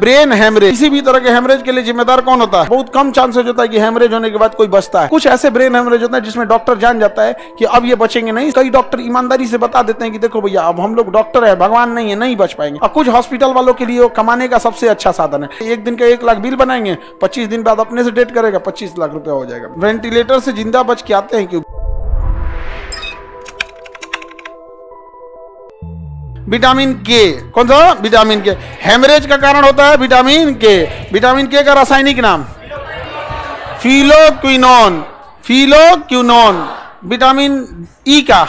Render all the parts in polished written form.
Brain haemorrhage, किसी भी तरह के हेमरेज के लिए जिम्मेदार कौन होता है? बहुत कम चांसेस होता है कि हेमरेज होने के बाद कोई बचता है। कुछ ऐसे ब्रेन हेमरेज होता है जिसमें डॉक्टर जान जाता है कि अब ये बचेंगे नहीं। कई डॉक्टर ईमानदारी से बता देते हैं कि देखो भैया अब हम लोग डॉक्टर है, भगवान नहीं है, नहीं बच पाएंगे। और कुछ हॉस्पिटल वालों के लिए कमाने का सबसे अच्छा साधन है। एक दिन का 1 लाख बिल बनाएंगे, 25 दिन बाद अपने से डेट करेगा, 25 लाख रुपया हो जाएगा। वेंटिलेटर से जिंदा बच के आते हैं क्यों? विटामिन के, कौन सा विटामिन के? हेमरेज का कारण होता है विटामिन के। विटामिन के का रासायनिक नाम फिलोक्विनोन, फिलोक्विनोन। विटामिन ई का,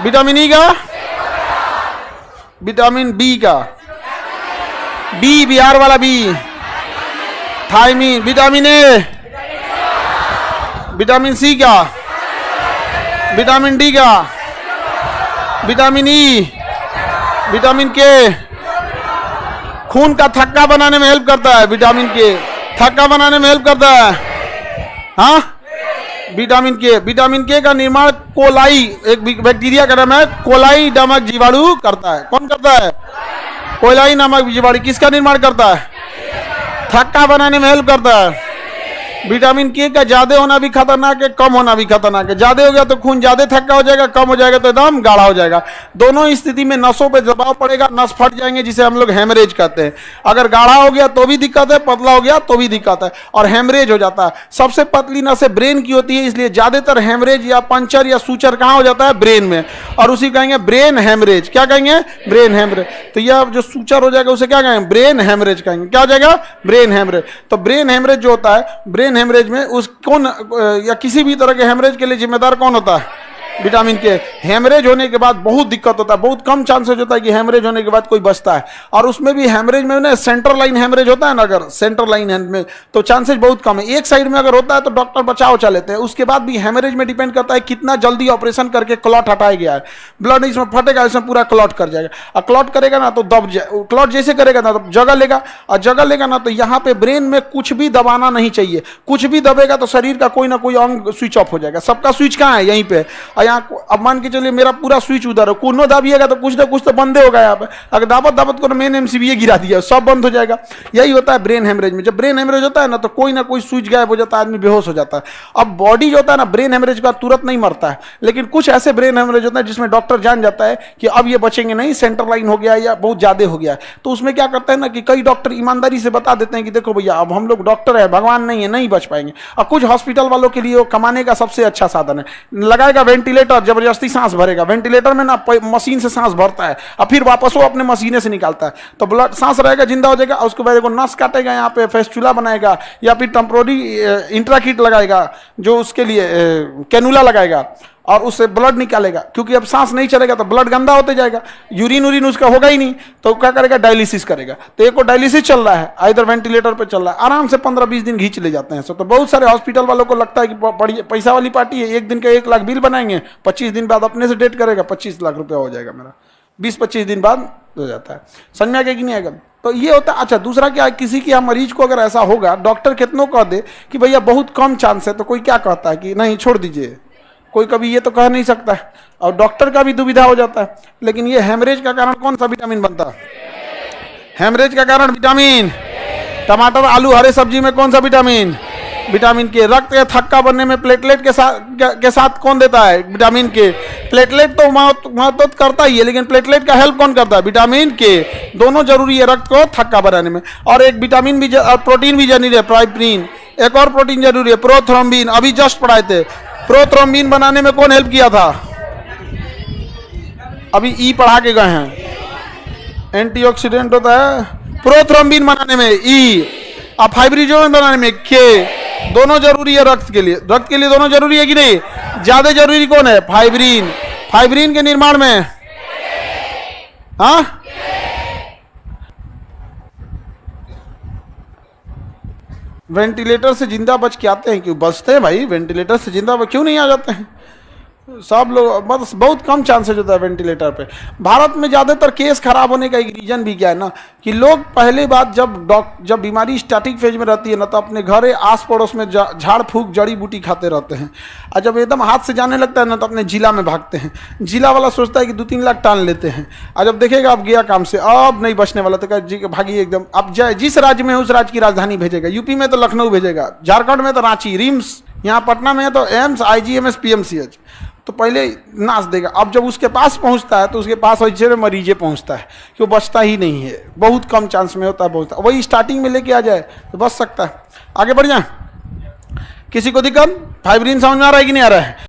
विटामिन ई का, विटामिन बी का, बी बिहार वाला B, thiamine. Vitamin A, vitamin C का, विटामिन डी का, विटामिन ई, विटामिन के खून का थक्का बनाने में हेल्प करता है। विटामिन के थक्का बनाने में हेल्प करता है। हाँ, विटामिन के का निर्माण कोलाई, एक बैक्टीरिया का नाम है कोलाई नामक जीवाणु करता है। कौन करता है? कोलाई नामक जीवाणु। किसका निर्माण करता है? थक्का बनाने में हेल्प करता है। विटामिन के का ज्यादा होना भी खतरनाक है, कम होना भी खतरनाक है। ज्यादा हो गया तो खून ज्यादा थक्का हो जाएगा, कम हो जाएगा तो एकदम गाढ़ा हो जाएगा। दोनों स्थिति में नसों पे दबाव पड़ेगा, नस फट जाएंगे, जिसे हम लोग हेमरेज कहते हैं। अगर गाढ़ा हो गया तो भी दिक्कत है, पतला हो गया तो भी दिक्कत है, और हेमरेज हो जाता है। सबसे पतली नसें ब्रेन की होती है, इसलिए ज्यादातर हेमरेज या पंचर या सूचर कहाँ हो जाता है? ब्रेन में, और उसी कहेंगे ब्रेन हेमरेज। क्या कहेंगे? Brain haemorrhage. तो यह जो सूचर हो जाएगा उसे क्या कहेंगे? ब्रेन हेमरेज कहेंगे। क्या हो जाएगा? Brain haemorrhage. तो ब्रेन हेमरेज जो होता है, ब्रेन हेमरेज में उस कौन या किसी भी तरह के हेमरेज के लिए जिम्मेदार कौन होता है? विटामिन के। हेमरेज होने के बाद बहुत दिक्कत होता है, बहुत कम चांसेस होता है कि हेमरेज होने के बाद कोई बचता है। और उसमें भी हेमरेज में ना सेंटर लाइन हेमरेज होता है ना, अगर सेंटर लाइन में तो चांसेस बहुत कम है। एक साइड में अगर होता है तो डॉक्टर बचाव चल लेते हैं। उसके बाद भी हेमरेज में डिपेंड करता है कितना जल्दी ऑपरेशन करके क्लॉट हटाया गया है। ब्लड इसमें फटेगा, इसमें पूरा क्लॉट कर जाएगा। और क्लॉट करेगा ना तो दब जाए, क्लॉट जैसे करेगा ना तो जगह लेगा, और जगह लेगा ना तो यहाँ पे ब्रेन में कुछ भी दबाना नहीं चाहिए। कुछ भी दबेगा तो शरीर का कोई ना कोई अंग स्विच ऑफ हो जाएगा। सबका स्विच कहाँ है? यहीं पे। और यहाँ अब मान के चलिए मेरा पूरा स्विच उधर है, कोनो दाबिएगा तो कुछ ना कुछ तो बंद होगा यहाँ पे। अगर दाबत को मेन एमसीबी गिरा दिया, सब बंद हो जाएगा। यही होता है ब्रेन हेमरेज में। जब ब्रेन हेमरेज होता है ना तो कोई ना कोई स्विच गायब हो जाता है, आदमी बेहोश हो जाता है। अब बॉडी जो होता है ना, ब्रेन हेमरेज का तुरंत नहीं मरता है, लेकिन कुछ ऐसे ब्रेन हेमरेज होता है जिसमें डॉक्टर जान जाता है कि अब ये बचेंगे नहीं, सेंटर लाइन हो गया या बहुत ज्यादा हो गया। तो उसमें क्या करता है ना कि कई डॉक्टर ईमानदारी से बता देते हैं कि देखो भैया अब हम लोग डॉक्टर है, भगवान नहीं है, नहीं बच पाएंगे। और कुछ हॉस्पिटल वालों के लिए कमाने का सबसे अच्छा साधन है। लगाएगा वेंटिलेटर, जबरदस्ती सांस भरेगा। वेंटिलेटर में ना मशीन से सांस भरता है और फिर वापस वो अपने मशीने से निकालता है, तो ब्लड सांस रहेगा, जिंदा हो जाएगा। उसके बाद नस काटेगा, यहाँ पे फेस्टुला बनाएगा, या फिर टेम्पोररी इंट्राकिट लगाएगा, जो उसके लिए कैनुला लगाएगा, और उससे ब्लड निकालेगा। क्योंकि अब सांस नहीं चलेगा तो ब्लड गंदा होते जाएगा, यूरिन उसका होगा ही नहीं, तो क्या करेगा? डायलिसिस करेगा। तो एक डायलिसिस चल रहा है, इधर वेंटिलेटर पे चल रहा है, आराम से 15-20 दिन घींच ले जाते हैं। तो बहुत सारे हॉस्पिटल वालों को लगता है कि बड़ी पैसा वाली पार्टी है, एक दिन का 1 लाख बिल बनाएंगे, 25 दिन बाद अपने से डेट करेगा, 25 लाख रुपया हो जाएगा मेरा। 20-25 दिन बाद हो जाता है। समझ में आ गया कि नहीं आएगा? तो ये होता है। अच्छा, दूसरा क्या, किसी की मरीज को अगर ऐसा होगा, डॉक्टर कितनों कह दे कि भैया बहुत कम चांस है, तो कोई क्या कहता है कि नहीं छोड़ दीजिए, कोई कभी ये तो कह नहीं सकता है, और डॉक्टर का भी दुविधा हो जाता है। लेकिन ये हेमरेज का कारण कौन सा विटामिन बनता है? हेमरेज का कारण विटामिन। टमाटर, आलू, हरे सब्जी में कौन सा विटामिन? विटामिन के। रक्त के थक्का बनने में प्लेटलेट के साथ कौन देता है? विटामिन के। प्लेटलेट तो मदद करता ही है, लेकिन प्लेटलेट का हेल्प कौन करता है? विटामिन के। दोनों जरूरी है रक्त को थक्का बनाने में। और एक विटामिन भी और प्रोटीन भी जरूरी है, प्राइप्रीन। एक और प्रोटीन जरूरी है, प्रोथ्रोम्बिन। अभी जस्ट पढ़ाए थे। प्रोथ्रोम्बिन बनाने में कौन हेल्प किया था? अभी ई पढ़ा के गए हैं। एंटीऑक्सीडेंट होता है प्रोथ्रोम्बिन बनाने में ई, और फाइब्रिनोजन बनाने में के। दोनों जरूरी है रक्त के लिए। रक्त के लिए दोनों जरूरी है कि नहीं? ज्यादा जरूरी कौन है? फाइब्रिन। फाइब्रिन के निर्माण में हाँ वेंटिलेटर से जिंदा बच के आते हैं क्यों? बचते हैं भाई, वेंटिलेटर से जिंदा क्यों नहीं आ जाते हैं? सब लोग बस बहुत कम चांसेज होता है वेंटिलेटर पे। भारत में ज़्यादातर केस खराब होने का एक रीज़न भी क्या है ना, कि लोग पहले बात जब बीमारी स्टार्टिंग फेज में रहती है ना, तो अपने घरे आस पड़ोस में झाड़ फूक जड़ी बूटी खाते रहते हैं, और जब एकदम हाथ से जाने लगता है ना, तो अपने जिला में भागते हैं। जिला वाला सोचता है कि 2-3 लाख टान लेते हैं, और जब देखेगा अब गया काम से, अब नहीं बचने वाला, तो कहा भागिए एकदम। अब जाए जिस राज्य में है उस राज्य की राजधानी भेजेगा। यूपी में तो लखनऊ भेजेगा, झारखंड में तो रांची, रिम्स, यहाँ पटना में है तो एम्स, IGMS, PMCH, तो पहले नाच देगा। अब जब उसके पास पहुंचता है तो उसके पास वैसे मरीजे पहुंचता है कि वो बचता ही नहीं है, बहुत कम चांस में होता है पहुंचता। वही स्टार्टिंग में लेके आ जाए तो बच सकता है। आगे बढ़ जाए, किसी को दिक्कत? फाइब्रिन समझ में आ रहा है कि नहीं आ रहा है?